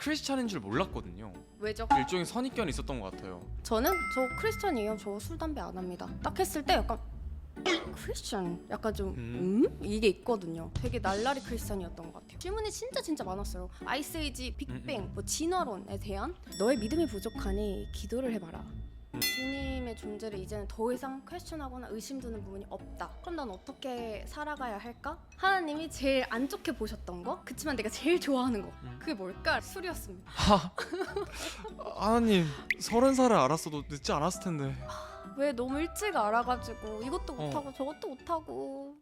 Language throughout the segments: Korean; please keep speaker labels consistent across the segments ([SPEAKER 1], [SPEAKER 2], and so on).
[SPEAKER 1] 크리스찬인 줄 몰랐거든요.
[SPEAKER 2] 왜죠?
[SPEAKER 1] 일종의 선입견이 있었던 것 같아요.
[SPEAKER 2] 저는 저 크리스천이에요. 저 술 담배 안 합니다. 딱 했을 때 약간 크리스천 약간 좀 이게 있거든요. 되게 날라리 크리스천이었던 것 같아요. 질문이 진짜 많았어요. 아이스에이지, 빅뱅, 뭐 진화론에 대한 너의 믿음이 부족하니 기도를 해봐라. 주님의 존재를 이제는 더 이상 퀘스천하거나 의심드는 부분이 없다. 그럼 난 어떻게 살아가야 할까? 하나님이 제일 안 좋게 보셨던 거, 그치만 내가 제일 좋아하는 거, 그게 뭘까? 술이었습니다.
[SPEAKER 1] 하나님 30살을 알았어도 늦지 않았을 텐데.
[SPEAKER 2] 왜 너무 일찍 알아가지고 이것도 못하고 저것도 못하고.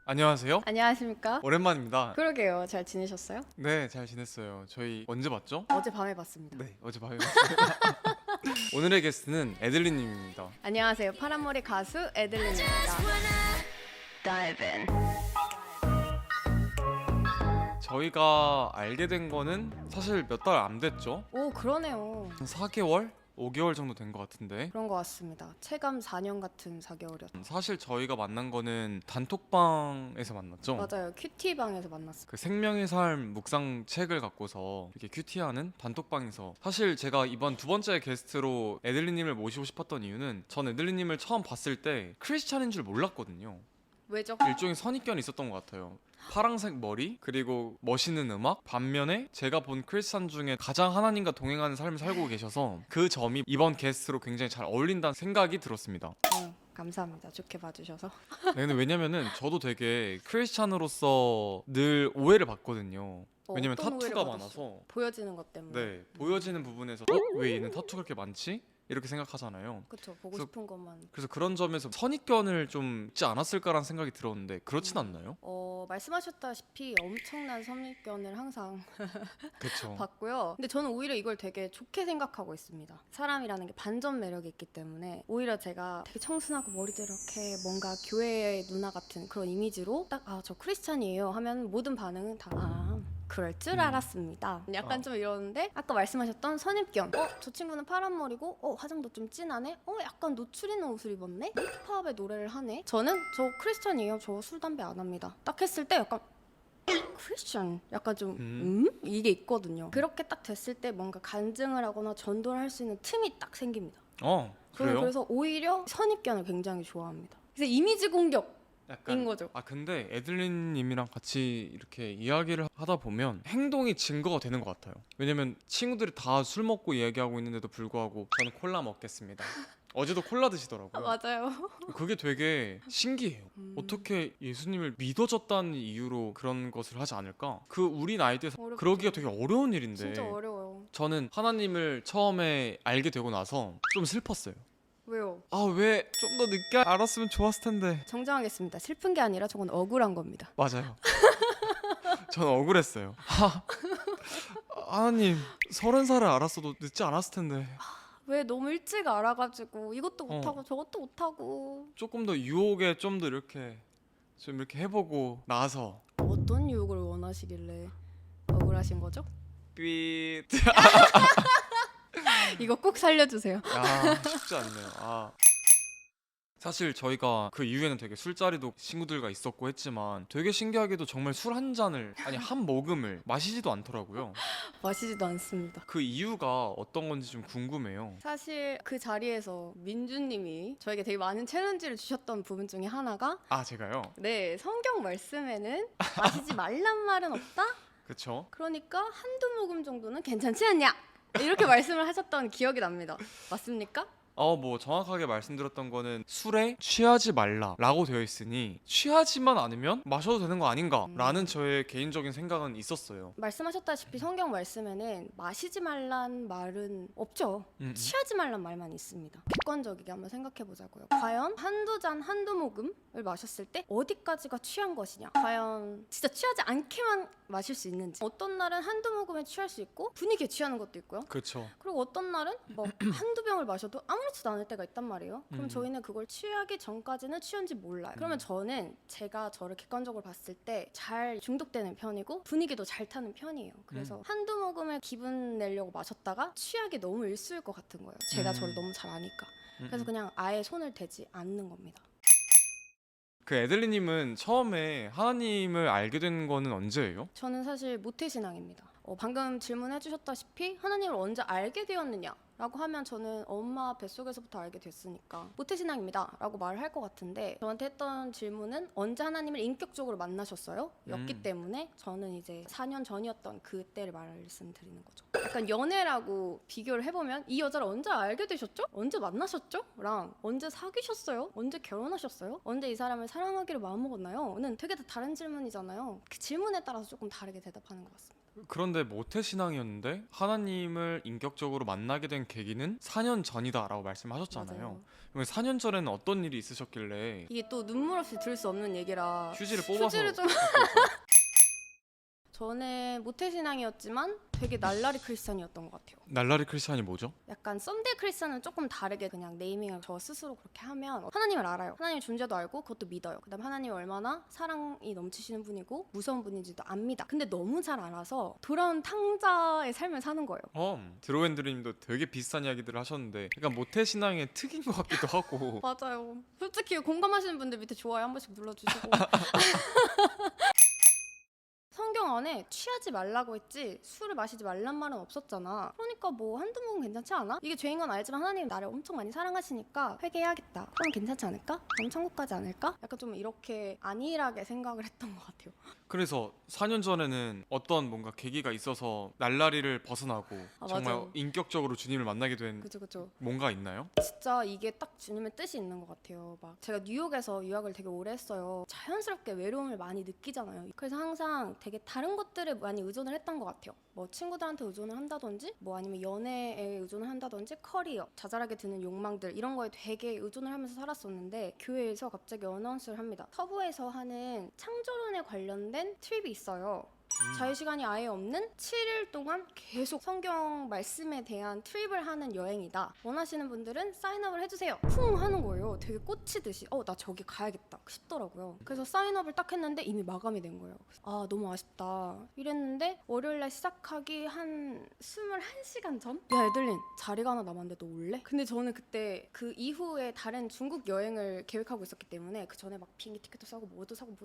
[SPEAKER 1] 안녕하세요.
[SPEAKER 2] 안녕하십니까?
[SPEAKER 1] 오랜만입니다.
[SPEAKER 2] 그러게요. 잘 지내셨어요?
[SPEAKER 1] 네, 잘 지냈어요. 저희 언제 봤죠?
[SPEAKER 2] 어젯밤에 봤습니다.
[SPEAKER 1] 네, 어젯밤에 봤습니다. 오늘의 게스트는 애들리님입니다.
[SPEAKER 2] 안녕하세요. 파란머리 가수 애들린입니다.
[SPEAKER 1] 저희가 알게 된 거는 사실 몇 달 안 됐죠?
[SPEAKER 2] 오, 그러네요.
[SPEAKER 1] 한 4개월? 5개월 정도 된 것 같은데.
[SPEAKER 2] 그런 것 같습니다. 체감 4년 같은 4개월이었죠.
[SPEAKER 1] 사실 저희가 만난 거는 단톡방에서 만났죠?
[SPEAKER 2] 맞아요. 큐티방에서 만났어요.
[SPEAKER 1] 그 생명의 삶 묵상 책을 갖고서 이렇게 큐티하는 단톡방에서, 사실 제가 이번 두 번째 게스트로 애들리님을 모시고 싶었던 이유는 전 애들리님을 처음 봤을 때 크리스찬인 줄 몰랐거든요.
[SPEAKER 2] 왜죠?
[SPEAKER 1] 일종의 선입견이 있었던 것 같아요. 파랑색 머리 그리고 멋있는 음악, 반면에 제가 본 크리스찬 중에 가장 하나님과 동행하는 삶을 살고 계셔서 그 점이 이번 게스트로 굉장히 잘 어울린다는 생각이 들었습니다.
[SPEAKER 2] 감사합니다. 좋게 봐주셔서.
[SPEAKER 1] 네, 근데 왜냐면은 저도 되게 크리스찬으로서 늘 오해를 받거든요. 왜냐면
[SPEAKER 2] 어떤 오해를
[SPEAKER 1] 타투가
[SPEAKER 2] 받았어요?
[SPEAKER 1] 많아서.
[SPEAKER 2] 보여지는 것 때문에.
[SPEAKER 1] 네, 보여지는 부분에서 왜 얘는 타투가 그렇게 많지? 이렇게 생각하잖아요.
[SPEAKER 2] 그쵸. 보고
[SPEAKER 1] 그래서-
[SPEAKER 2] 싶은 것만.
[SPEAKER 1] 그래서 그런 점에서 선입견을 좀 있지 않았을까라는 생각이 들었는데 그렇진 않나요?
[SPEAKER 2] 말씀하셨다시피 엄청난 선입견을 항상
[SPEAKER 1] 그렇죠.
[SPEAKER 2] 봤고요. 근데 저는 오히려 이걸 되게 좋게 생각하고 있습니다. 사람이라는 게 반전 매력이 있기 때문에 오히려 제가 되게 청순하고 머리도 이렇게 뭔가 교회의 누나 같은 그런 이미지로 딱 저 크리스찬이에요 하면 모든 반응은 다 그럴 줄 알았습니다. 약간 좀 이러는데 아까 말씀하셨던 선입견. 저 친구는 파란 머리고 화장도 좀 진하네. 약간 노출 있는 옷을 입었네. 힙합의 노래를 하네. 저는 저 크리스찬이에요. 저 술 담배 안 합니다. 딱 했을 때 약간 크리스천 약간 좀 이게 있거든요. 그렇게 딱 됐을 때 뭔가 간증을 하거나 전도를 할 수 있는 틈이 딱 생깁니다.
[SPEAKER 1] 그래요?
[SPEAKER 2] 저는 그래서 오히려 선입견을 굉장히 좋아합니다. 그래서 이미지 공격 인 거죠.
[SPEAKER 1] 근데 애들린님이랑 같이 이렇게 이야기를 하다 보면 행동이 증거가 되는 것 같아요. 왜냐면 친구들이 다 술 먹고 이야기하고 있는데도 불구하고 저는 콜라 먹겠습니다. 어제도 콜라 드시더라고요.
[SPEAKER 2] 맞아요.
[SPEAKER 1] 그게 되게 신기해요. 어떻게 예수님을 믿어졌다는 이유로 그런 것을 하지 않을까? 그 우리 나이 때에서
[SPEAKER 2] 어렵죠.
[SPEAKER 1] 그러기가 되게 어려운 일인데
[SPEAKER 2] 진짜 어려워요.
[SPEAKER 1] 저는 하나님을 처음에 알게 되고 나서 좀 슬펐어요.
[SPEAKER 2] 왜요?
[SPEAKER 1] 왜 좀 더 늦게 알았으면 좋았을 텐데.
[SPEAKER 2] 정정하겠습니다. 슬픈 게 아니라 저건 억울한 겁니다.
[SPEAKER 1] 맞아요. 저는 억울했어요. 하나님 30살을 알았어도 늦지 않았을 텐데.
[SPEAKER 2] 왜 너무 일찍 알아가지고 이것도 못하고 저것도 못하고.
[SPEAKER 1] 조금 더 유혹에 좀 더 이렇게 해보고 나서.
[SPEAKER 2] 어떤 유혹을 원하시길래 억울하신 거죠?
[SPEAKER 1] 삐.
[SPEAKER 2] 이거 꼭 살려주세요.
[SPEAKER 1] 쉽지 않네요. 사실 저희가 그 이후에는 되게 술자리도 친구들과 있었고 했지만 되게 신기하게도 정말 술 한 잔을, 아니 한 모금을 마시지도 않더라고요.
[SPEAKER 2] 마시지도 않습니다.
[SPEAKER 1] 그 이유가 어떤 건지 좀 궁금해요.
[SPEAKER 2] 사실 그 자리에서 민주님이 저에게 되게 많은 챌린지를 주셨던 부분 중에 하나가
[SPEAKER 1] 제가요?
[SPEAKER 2] 네, 성경 말씀에는 마시지 말란 말은 없다?
[SPEAKER 1] 그쵸?
[SPEAKER 2] 그러니까 한두 모금 정도는 괜찮지 않냐? 이렇게 말씀을 하셨던 기억이 납니다. 맞습니까?
[SPEAKER 1] 뭐 정확하게 말씀드렸던 거는 술에 취하지 말라라고 되어 있으니 취하지만 않으면 마셔도 되는 거 아닌가라는 저의 개인적인 생각은 있었어요.
[SPEAKER 2] 말씀하셨다시피 성경 말씀에는 마시지 말란 말은 없죠. 취하지 말란 말만 있습니다. 객관적이게 한번 생각해 보자고요. 과연 한두 잔, 한두 모금을 마셨을 때 어디까지가 취한 것이냐? 과연 진짜 취하지 않게만 마실 수 있는지. 어떤 날은 한두 모금에 취할 수 있고 분위기에 취하는 것도 있고요.
[SPEAKER 1] 그렇죠.
[SPEAKER 2] 그리고 어떤 날은 뭐 한두 병을 마셔도 아무렇지도 않을 때가 있단 말이에요. 그럼 저희는 그걸 취하기 전까지는 취한지 몰라요. 그러면 저는 제가 저를 객관적으로 봤을 때 잘 중독되는 편이고 분위기도 잘 타는 편이에요. 그래서 한두 모금을 기분 내려고 마셨다가 취하기 너무 일수일 것 같은 거예요. 제가 저를 너무 잘 아니까. 그래서 그냥 아예 손을 대지 않는 겁니다.
[SPEAKER 1] 그 에들리님은 처음에 하나님을 알게 된 거는 언제예요?
[SPEAKER 2] 저는 사실 모태신앙입니다. 방금 질문해 주셨다시피 하나님을 언제 알게 되었느냐 라고 하면 저는 엄마 뱃속에서부터 알게 됐으니까 모태신앙입니다 라고 말을 할 것 같은데, 저한테 했던 질문은 언제 하나님을 인격적으로 만나셨어요? 였기 때문에 저는 이제 4년 전이었던 그때를 말씀드리는 거죠. 약간 연애라고 비교를 해보면 이 여자를 언제 알게 되셨죠? 언제 만나셨죠? 랑 언제 사귀셨어요? 언제 결혼하셨어요? 언제 이 사람을 사랑하기로 마음먹었나요? 는 되게 다 다른 질문이잖아요. 그 질문에 따라서 조금 다르게 대답하는 것 같습니다.
[SPEAKER 1] 그런데 모태신앙이었는데 하나님을 인격적으로 만나게 된 계기는 4년 전이다라고 말씀하셨잖아요.
[SPEAKER 2] 맞아요.
[SPEAKER 1] 그럼 4년 전에는 어떤 일이 있으셨길래
[SPEAKER 2] 이게 또 눈물 없이 들을 수 없는 얘기라
[SPEAKER 1] 휴지를 뽑아서
[SPEAKER 2] 휴지를 좀 저는 모태신앙이었지만 되게 날라리 크리스찬이었던 것 같아요.
[SPEAKER 1] 날라리 크리스찬이 뭐죠?
[SPEAKER 2] 약간 썸데이 크리스찬은 조금 다르게 그냥 네이밍을 저 스스로 그렇게 하면 하나님을 알아요. 하나님 존재도 알고 그것도 믿어요. 그다음 하나님이 얼마나 사랑이 넘치시는 분이고 무서운 분인지도 압니다. 근데 너무 잘 알아서 돌아온 탕자의 삶을 사는 거예요.
[SPEAKER 1] 드로앤드님도 되게 비슷한 이야기들을 하셨는데 약간 모태신앙의 특인 것 같기도 하고
[SPEAKER 2] 맞아요. 솔직히 공감하시는 분들 밑에 좋아요 한 번씩 눌러주시고 성경 안에 취하지 말라고 했지 술을 마시지 말란 말은 없었잖아. 그러니까 뭐 한두 모금 괜찮지 않아? 이게 죄인 건 알지만 하나님 나를 엄청 많이 사랑하시니까 회개해야겠다. 그럼 괜찮지 않을까? 그럼 천국 가지 않을까? 약간 좀 이렇게 안일하게 생각을 했던 것 같아요.
[SPEAKER 1] 그래서 4년 전에는 어떤 뭔가 계기가 있어서 날라리를 벗어나고 정말
[SPEAKER 2] 맞아요.
[SPEAKER 1] 인격적으로 주님을 만나게 된
[SPEAKER 2] 그죠.
[SPEAKER 1] 뭔가 있나요?
[SPEAKER 2] 진짜 이게 딱 주님의 뜻이 있는 것 같아요. 막 제가 뉴욕에서 유학을 되게 오래 했어요. 자연스럽게 외로움을 많이 느끼잖아요. 그래서 항상 되게 다른 것들에 많이 의존을 했던 것 같아요. 뭐 친구들한테 의존을 한다든지 뭐 아니면 연애에 의존을 한다든지 커리어, 자잘하게 드는 욕망들 이런 거에 되게 의존을 하면서 살았었는데 교회에서 갑자기 어나운스를 합니다. 터부에서 하는 창조론에 관련된 트립이 있어요. 자유시간이 아예 없는 7일 동안 계속 성경 말씀에 대한 트립을 하는 여행이다. 원하시는 분들은 사인업을 해주세요. 쿵 하는 거예요. 되게 꽂히듯이 나 저기 가야겠다 싶더라고요. 그래서 사인업을 딱 했는데 이미 마감이 된 거예요. 아 너무 아쉽다 이랬는데 월요일날 시작하기 한 21시간 전? 야 에들린 자리가 하나 남았는데 너 올래? 근데 저는 그때 그 이후에 다른 중국 여행을 계획하고 있었기 때문에 그 전에 막 비행기 티켓도 사고 뭐도 사고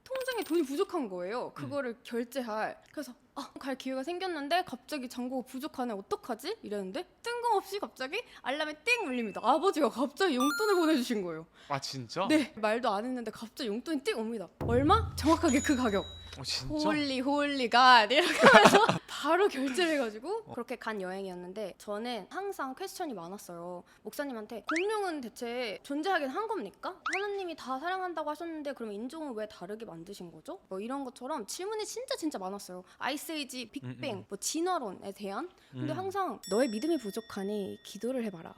[SPEAKER 2] 통장에 돈이 부족한 거예요. 그거를 결제할. 그래서 갈 기회가 생겼는데 갑자기 잔고가 부족하네 어떡하지? 이랬는데 뜬금없이 갑자기 알람이 띵 울립니다. 아버지가 갑자기 용돈을 보내주신 거예요.
[SPEAKER 1] 아 진짜?
[SPEAKER 2] 네, 말도 안 했는데 갑자기 용돈이 띵 옵니다. 얼마? 정확하게 그 가격.
[SPEAKER 1] 진짜?
[SPEAKER 2] 홀리 갓 이렇게 하면서 바로 결제를 해가지고 그렇게 간 여행이었는데, 저는 항상 퀘스천이 많았어요. 목사님한테 공룡은 대체 존재하긴 한 겁니까? 하나님이 다 사랑한다고 하셨는데 그럼 인종을 왜 다르게 만드신 거죠? 뭐 이런 것처럼 질문이 진짜 많았어요. 아이스에이지, 빅뱅, 뭐 진화론에 대한. 근데 항상 너의 믿음이 부족하니 기도를 해봐라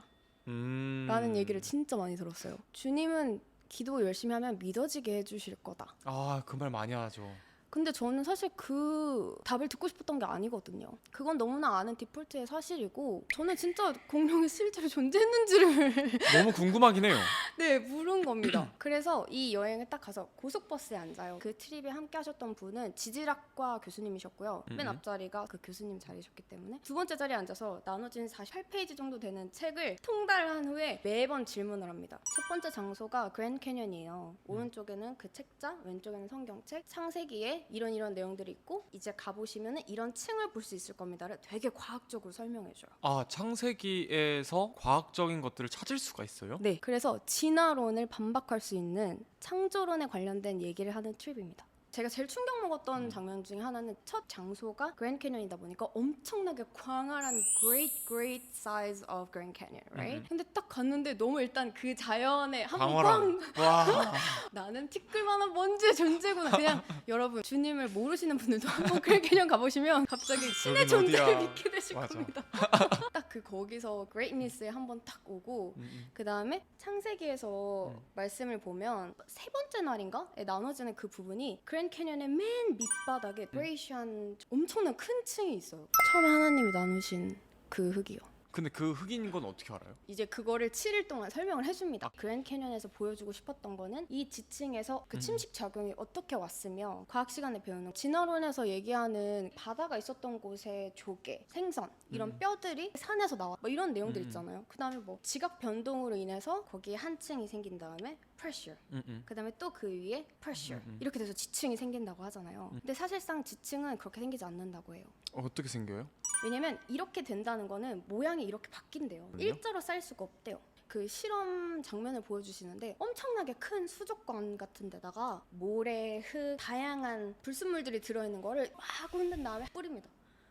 [SPEAKER 2] 라는 얘기를 진짜 많이 들었어요. 주님은 기도 열심히 하면 믿어지게 해주실 거다.
[SPEAKER 1] 그 말 많이 하죠.
[SPEAKER 2] 근데 저는 사실 그 답을 듣고 싶었던 게 아니거든요. 그건 너무나 아는 디폴트의 사실이고 저는 진짜 공룡이 실제로 존재했는지를
[SPEAKER 1] 너무 궁금하긴 해요.
[SPEAKER 2] 네, 물은 겁니다. 그래서 이 여행을 딱 가서 고속버스에 앉아요. 그 트립에 함께 하셨던 분은 지질학과 교수님이셨고요. 맨 앞자리가 그 교수님 자리셨기 때문에 두 번째 자리에 앉아서 나눠진 48페이지 정도 되는 책을 통달한 후에 매번 질문을 합니다. 첫 번째 장소가 그랜드 캐년이에요. 오른쪽에는 그 책자, 왼쪽에는 성경책, 창세기에 이런 내용들이 있고 이제 가보시면 이런 층을 볼 수 있을 겁니다를 되게 과학적으로 설명해줘요.
[SPEAKER 1] 창세기에서 과학적인 것들을 찾을 수가 있어요?
[SPEAKER 2] 네, 그래서 진화론을 반박할 수 있는 창조론에 관련된 얘기를 하는 트립입니다. 제가 제일 충격 먹었던 장면 중에 하나는 첫 장소가 그랜드 캐년이다 보니까 엄청나게 광활한 great size of Grand Canyon, right? 근데 딱 갔는데 너무 일단 그 자연에 한번
[SPEAKER 1] 와.
[SPEAKER 2] 나는 티끌만한 먼지의 존재구나. 그냥 여러분 주님을 모르시는 분들도 한번 그랜드 캐년 가보시면 갑자기 신의
[SPEAKER 1] 여긴
[SPEAKER 2] 존재를
[SPEAKER 1] 어디야?
[SPEAKER 2] 믿게 되실
[SPEAKER 1] 맞아.
[SPEAKER 2] 겁니다. 딱 그 거기서 greatness에 한번 딱 오고 그 다음에 창세기에서 말씀을 보면 세 번째 날인가에 나눠지는 그 부분이 그랜드 캐년의 맨 밑바닥에 그레이시한 엄청난 큰 층이 있어요. 처음에 하나님이 나누신 그 흙이요.
[SPEAKER 1] 근데 그 흑인인 건 어떻게 알아요?
[SPEAKER 2] 이제 그거를 7일 동안 설명을 해줍니다. 그랜드 캐년에서 보여주고 싶었던 거는 이 지층에서 그 침식 작용이 어떻게 왔으며 과학 시간에 배우는 진화론에서 얘기하는 바다가 있었던 곳에 조개, 생선 이런 뼈들이 산에서 나와 뭐 이런 내용들 있잖아요. 그다음에 뭐 지각 변동으로 인해서 거기에 한 층이 생긴 다음에 pressure 그다음에 또 그 위에 pressure 이렇게 돼서 지층이 생긴다고 하잖아요. 근데 사실상 지층은 그렇게 생기지 않는다고 해요.
[SPEAKER 1] 어떻게 생겨요?
[SPEAKER 2] 왜냐면 이렇게 된다는 거는 모양이 이렇게 바뀐대요.
[SPEAKER 1] 그래요?
[SPEAKER 2] 일자로 쌓일 수가 없대요. 그 실험 장면을 보여주시는데 엄청나게 큰 수족관 같은 데다가 모래, 흙, 다양한 불순물들이 들어있는 거를 막 흔든 다음에 뿌립니다.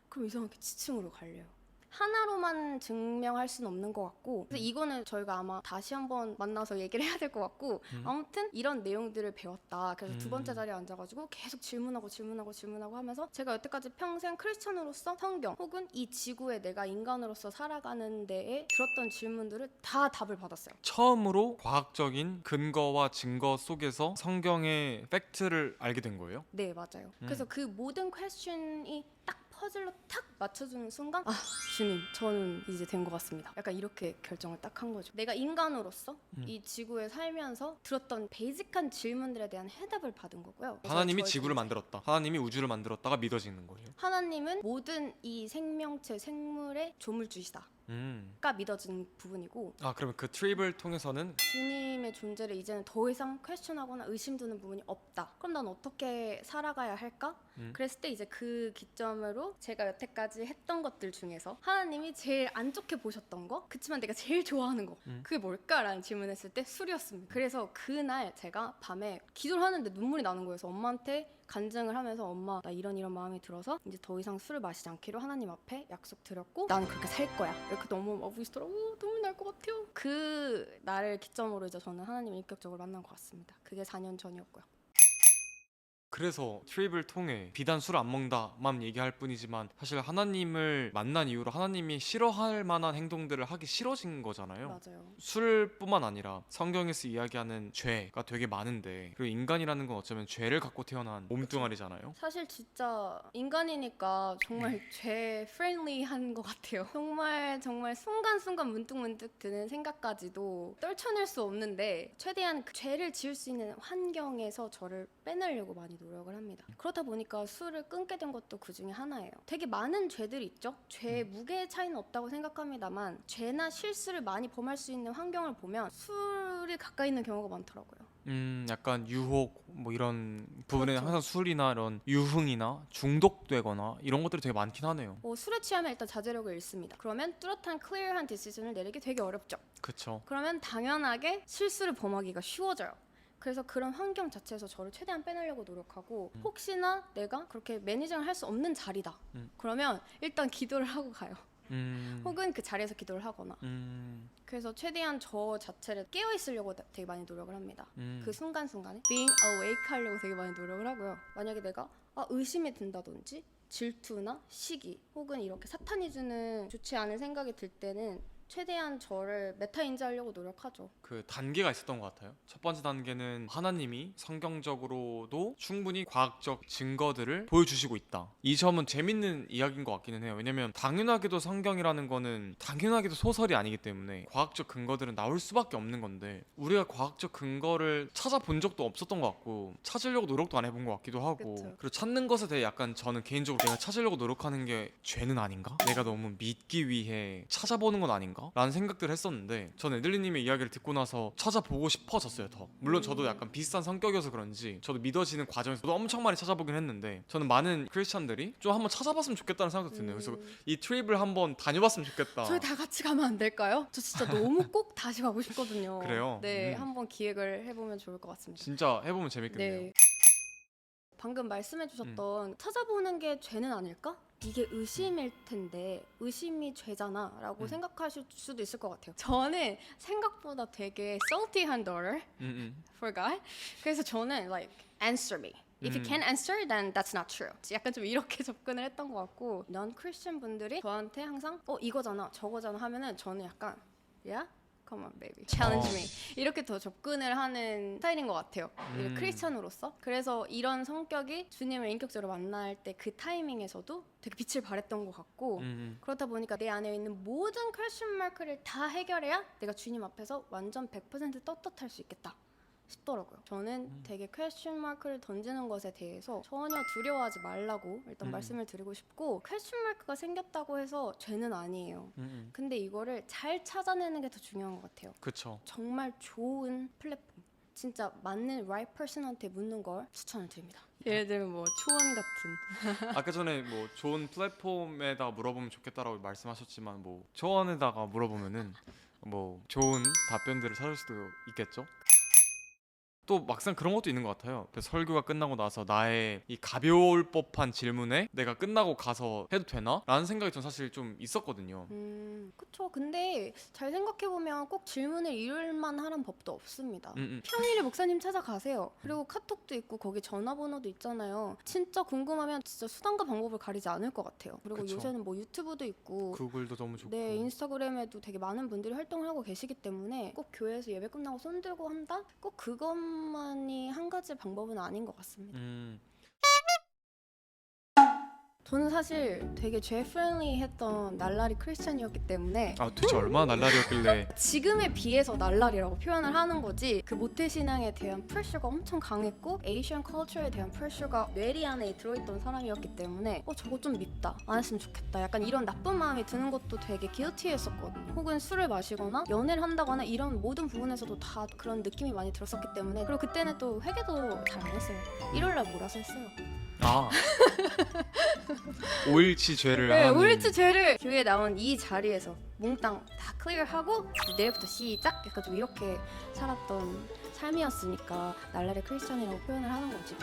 [SPEAKER 2] 그럼 이상하게 지층으로 갈려요. 하나로만 증명할 수는 없는 것 같고 그래서 이거는 저희가 아마 다시 한번 만나서 얘기를 해야 될 것 같고 아무튼 이런 내용들을 배웠다. 그래서 두 번째 자리에 앉아가지고 계속 질문하고 하면서 제가 여태까지 평생 크리스찬으로서 성경 혹은 이 지구에 내가 인간으로서 살아가는 데에 들었던 질문들을 다 답을 받았어요.
[SPEAKER 1] 처음으로 과학적인 근거와 증거 속에서 성경의 팩트를 알게 된 거예요?
[SPEAKER 2] 네, 맞아요. 그래서 그 모든 퀘스천이 딱 퍼즐로 탁 맞춰주는 순간 주님 저는 이제 된 것 같습니다. 약간 이렇게 결정을 딱 한 거죠. 내가 인간으로서 이 지구에 살면서 들었던 베이직한 질문들에 대한 해답을 받은 거고요.
[SPEAKER 1] 하나님이
[SPEAKER 2] 저의
[SPEAKER 1] 지구를
[SPEAKER 2] 존재.
[SPEAKER 1] 만들었다. 하나님이 우주를 만들었다가 믿어지는 거예요.
[SPEAKER 2] 하나님은 모든 이 생명체 생물의 조물주시다. 가 믿어진 부분이고
[SPEAKER 1] 아 그러면 그 트립을 통해서는
[SPEAKER 2] 주님의 존재를 이제는 더 이상 퀘스천하거나 의심드는 부분이 없다. 그럼 난 어떻게 살아가야 할까? 그랬을 때 이제 그 기점으로 제가 여태까지 했던 것들 중에서 하나님이 제일 안 좋게 보셨던 거 그치만 내가 제일 좋아하는 거 그게 뭘까라는 질문했을 때 술이었습니다. 그래서 그날 제가 밤에 기도를 하는데 눈물이 나는 거예요. 그래서 엄마한테 간증을 하면서 엄마 나 이런 마음이 들어서 이제 더 이상 술을 마시지 않기로 하나님 앞에 약속드렸고 나는 그렇게 살 거야. 이렇게 너무 보이시더라고. 눈물 날 것 같아요. 그 날을 기점으로 이제 저는 하나님을 인격적으로 만난 것 같습니다. 그게 4년 전이었고요.
[SPEAKER 1] 그래서 트립을 통해 비단 술 안 먹는다만 얘기할 뿐이지만 사실 하나님을 만난 이후로 하나님이 싫어할 만한 행동들을 하기 싫어진 거잖아요.
[SPEAKER 2] 맞아요.
[SPEAKER 1] 술뿐만 아니라 성경에서 이야기하는 죄가 되게 많은데 그리고 인간이라는 건 어쩌면 죄를 갖고 태어난 몸뚱아리잖아요.
[SPEAKER 2] 사실 진짜 인간이니까 정말 죄 프렌들리한 것 같아요. 정말 순간순간 문득문득 드는 생각까지도 떨쳐낼 수 없는데 최대한 그 죄를 지을 수 있는 환경에서 저를 빼내려고 많이 노력을 합니다. 그렇다 보니까 술을 끊게 된 것도 그 중에 하나예요. 되게 많은 죄들이 있죠. 죄의 무게의 차이는 없다고 생각합니다만 죄나 실수를 많이 범할 수 있는 환경을 보면 술이 가까이 있는 경우가 많더라고요.
[SPEAKER 1] 약간 유혹 뭐 이런 부분에
[SPEAKER 2] 그렇죠.
[SPEAKER 1] 항상 술이나 이런 유흥이나 중독되거나 이런 것들이 되게 많긴 하네요.
[SPEAKER 2] 술에 취하면 일단 자제력을 잃습니다. 그러면 뚜렷한 클리어한 디시전을 내리기 되게 어렵죠.
[SPEAKER 1] 그쵸.
[SPEAKER 2] 그러면 당연하게 실수를 범하기가 쉬워져요. 그래서 그런 환경 자체에서 저를 최대한 빼내려고 노력하고 혹시나 내가 그렇게 매니징을 할 수 없는 자리다. 그러면 일단 기도를 하고 가요. 혹은 그 자리에서 기도를 하거나 그래서 최대한 저 자체를 깨어있으려고 되게 많이 노력을 합니다. 그 순간순간에 being awake 하려고 되게 많이 노력을 하고요. 만약에 내가 의심이 든다든지 질투나 시기 혹은 이렇게 사탄이 주는 좋지 않은 생각이 들 때는 최대한 저를 메타인지하려고 노력하죠.
[SPEAKER 1] 그 단계가 있었던 것 같아요. 첫 번째 단계는 하나님이 성경적으로도 충분히 과학적 증거들을 보여주시고 있다. 이 점은 재밌는 이야기인 것 같기는 해요. 왜냐면 당연하게도 성경이라는 거는 당연하게도 소설이 아니기 때문에 과학적 근거들은 나올 수밖에 없는 건데 우리가 과학적 근거를 찾아본 적도 없었던 것 같고 찾으려고 노력도 안 해본 것 같기도 하고
[SPEAKER 2] 그쵸.
[SPEAKER 1] 그리고 찾는 것에 대해 약간 저는 개인적으로 내가 찾으려고 노력하는 게 죄는 아닌가? 내가 너무 믿기 위해 찾아보는 건 아닌가? 라는 생각들을 했었는데 전 애들리님의 이야기를 듣고 나서 찾아보고 싶어졌어요. 더 물론 저도 약간 비슷한 성격이어서 그런지 저도 믿어지는 과정에서 저도 엄청 많이 찾아보긴 했는데 저는 많은 크리스찬들이 좀 한번 찾아봤으면 좋겠다는 생각도 드네요. 그래서 이 트립을 한번 다녀봤으면 좋겠다.
[SPEAKER 2] 저희 다 같이 가면 안 될까요? 저 진짜 너무 꼭 다시 가고 싶거든요.
[SPEAKER 1] 그래요?
[SPEAKER 2] 네, 한번 기획을 해보면 좋을 것 같습니다.
[SPEAKER 1] 진짜 해보면 재밌겠네요.
[SPEAKER 2] 네. 방금 말씀해주셨던 찾아보는 게 죄는 아닐까? 이게 의심일 텐데 의심이 죄잖아 라고 생각하실 수도 있을 것 같아요. 저는 생각보다 되게 salty한 daughter for God. 그래서 저는 like answer me. If you can't answer, then that's not true. 약간 좀 이렇게 접근을 했던 것 같고 non Christian 분들이 저한테 항상 이거잖아 저거잖아 하면은 저는 약간 yeah? come on baby, challenge me 이렇게 더 접근을 하는 스타일인 것 같아요. 크리스찬으로서. 그래서 이런 성격이 주님을 인격적으로 만날 때 그 타이밍에서도 되게 빛을 발했던 것 같고 그렇다 보니까 내 안에 있는 모든 퀘스천 마크를 다 해결해야 내가 주님 앞에서 완전 100% 떳떳할 수 있겠다 싶더라고요. 저는 되게 퀘스천 마크를 던지는 것에 대해서 전혀 두려워하지 말라고 일단 말씀을 드리고 싶고, 퀘스천 마크가 생겼다고 해서 죄는 아니에요. 근데 이거를 잘 찾아내는 게 더 중요한 것 같아요.
[SPEAKER 1] 그쵸.
[SPEAKER 2] 정말 좋은 플랫폼, 진짜 맞는 right person한테 묻는 걸 추천을 드립니다. 예를 들면 뭐 초원 같은
[SPEAKER 1] 아까 전에 뭐 좋은 플랫폼에다 물어보면 좋겠다라고 말씀하셨지만 뭐 초원에다가 물어보면은 뭐 좋은 답변들을 찾을 수도 있겠죠. 또 막상 그런 것도 있는 것 같아요. 그래서 설교가 끝나고 나서 나의 이 가벼울 법한 질문에 내가 끝나고 가서 해도 되나? 라는 생각이 전 사실 좀 있었거든요.
[SPEAKER 2] 그쵸. 근데 잘 생각해보면 꼭 질문을 이룰 만한 법도 없습니다.
[SPEAKER 1] 음.
[SPEAKER 2] 평일에 목사님 찾아가세요. 그리고 카톡도 있고 거기 전화번호도 있잖아요. 진짜 궁금하면 진짜 수단과 방법을 가리지 않을 것 같아요. 그리고
[SPEAKER 1] 그쵸.
[SPEAKER 2] 요새는 뭐 유튜브도 있고
[SPEAKER 1] 구글도 너무 좋고.
[SPEAKER 2] 네, 인스타그램에도 되게 많은 분들이 활동을 하고 계시기 때문에 꼭 교회에서 예배 끝나고 손 들고 한다? 꼭 그것만이 한 가지 방법은 아닌 것 같습니다. 저는 사실 되게 죄 프렌들리했던 날라리 크리스찬이었기 때문에
[SPEAKER 1] 아 도대체 얼마나 날라리였길래.
[SPEAKER 2] 지금에 비해서 날라리라고 표현을 하는 거지, 그 모태신앙에 대한 프레셔가 엄청 강했고 에이시안 컬처에 대한 프레셔가 뇌리 안에 들어있던 사람이었기 때문에 저거 좀 밉다, 안 했으면 좋겠다, 약간 이런 나쁜 마음이 드는 것도 되게 기어티했었거든요. 혹은 술을 마시거나 연애를 한다거나 이런 모든 부분에서도 다 그런 느낌이 많이 들었었기 때문에, 그리고 그때는 또 회개도 잘 안 했어요. 일요일날 몰아서 했어요.
[SPEAKER 1] 아 5일치 죄를
[SPEAKER 2] 네,
[SPEAKER 1] 하는.
[SPEAKER 2] 5일째 죄를 교회에 나온 이 자리에서 몽땅 다 클리어하고 내일부터 시작, 약간 좀 이렇게 살았던 삶이었으니까 날라리 크리스찬이라고 표현을 하는 거지.